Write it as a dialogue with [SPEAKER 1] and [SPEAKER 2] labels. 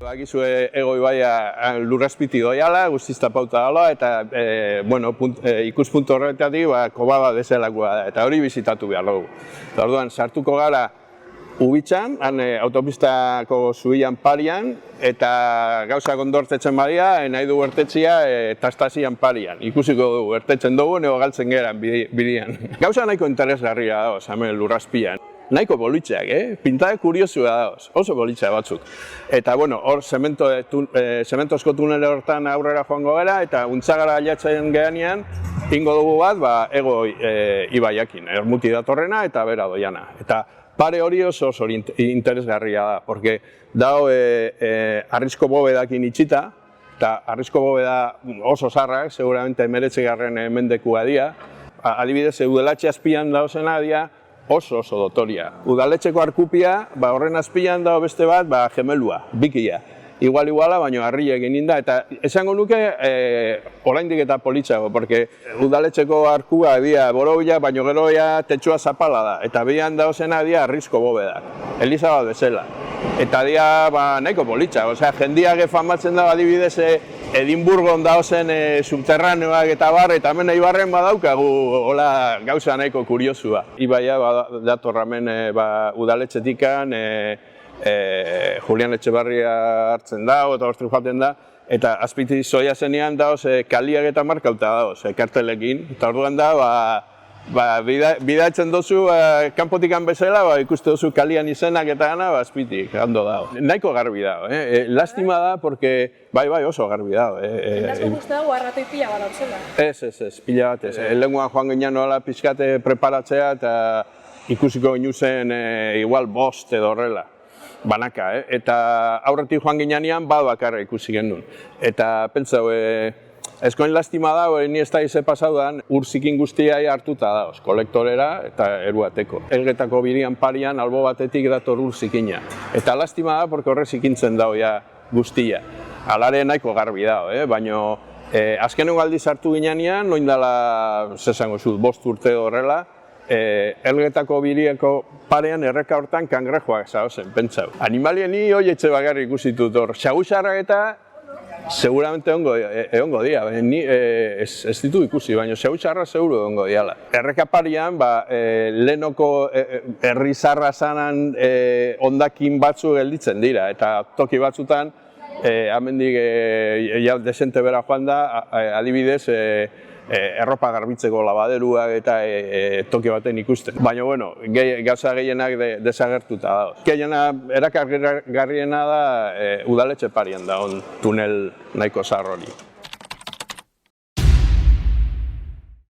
[SPEAKER 1] Agizue ego ibaia lurrazpiti doiala, guztiz tapauta dala, eta ikuspuntu horretatik kobaba bezalakoa da, eta hori bizitatu behar dugu. Orduan, sartuko gara Ubitzan, autopistako zubian parian, eta gauzak ondortetzen badia, nahi du ertetzia Tastazian parian. Ikusiko dugu, ertetzen dugu, nego galtzen geran bidian. Gauza nahiko interesgarria dauz, hemen lurrazpian. Nahiko bolitxeak, pintada kuriosua dauz, oso bolitxeak batzuk. Eta, hor zementozko tunele hortan aurrera joango gara, eta untzagara aiatzen gehanean, ingo dugu bat, ego ibaiakin, ermuti datorrena eta bera doiana. Eta pare hori oso interesgarria da, porque dago Arrisko Bobedakin itxita, eta Arrisko Bobeda oso zarrak, seguramente 19. mendekua dira. Adibidez, udaletxe azpian dauzena dira, oso dotoria. Udaletxeko arkupia, horren azpian dago beste bat, gemelua, bikia. Iguala, baina harri egin da, eta esango nuke oraindik eta politxago, porque udaletxeko arkua dira borobila, baina gero tetxua zapala da, eta bian dauzena dira Arrisko Bobedak, Eliza bat bezala. Eta dira nahiko politxago, jendiak famatzen dago adibidez Edimburgon dauzen subterraneoak eta bar, eta hemen Eibarren badaukagu gauza nahiko kuriosua. Ibaia dator hemen udaletxetikan, Julian Etxebarria hartzen dago eta hortzik joaten da, eta azpiti zoia zenean dauz kaliak eta markauta dauz, kartelekin, eta orduan da, bidatzen dozu kanpotikan bezala, ikuste dozu kalian izenak eta gana, azpitik, hando dago. Nahiko garbi dago, lastima da, porque bai, oso garbi dago.
[SPEAKER 2] Endazko guzti dago, arratoi pila bat hautzela?
[SPEAKER 1] Ez, pila bat ez. Lenguan joan ginen nola pixkate preparatzea, eta ikusiko ginen zen igual bost edo horrela. Banaka, eta aurretik joan ginean bakarra ikusi genuen. Eta pentsau, ezkoen lastima dago, ni ez da ize pasaudan, urzikin guztia hartuta dauz, kolektorera eta eruateko. Elgetako birian parian, albo batetik dator urzikina. Eta lastima da, porque horrez ikintzen dago guztia. Alare nahiko garbi dago, baina azkenengo aldiz hartu ginean, noin dela, zesango zut, 5 urte horrela, Elgetako birieko parean erreka hortan kangrejoak zauzen, pentsau. Animalien ni hoi etxe bakarri ikusitut hor. Xagusarrak eta seguramente egongo dira, ni ez ditu ikusi, baina xagusarrak seguru egongo diala. Erreka parean, lehenoko herrizarra zanan ondakin batzu gelditzen dira, eta toki batzutan, hemendik desente bera joan da, adibidez, erropa garbitzeko labaderuak eta toki baten ikusten. Baina, gauza gehienak desagertuta dauz. Gehiena erakargarriena da udaletxe parian da tunel nahiko zahar hori.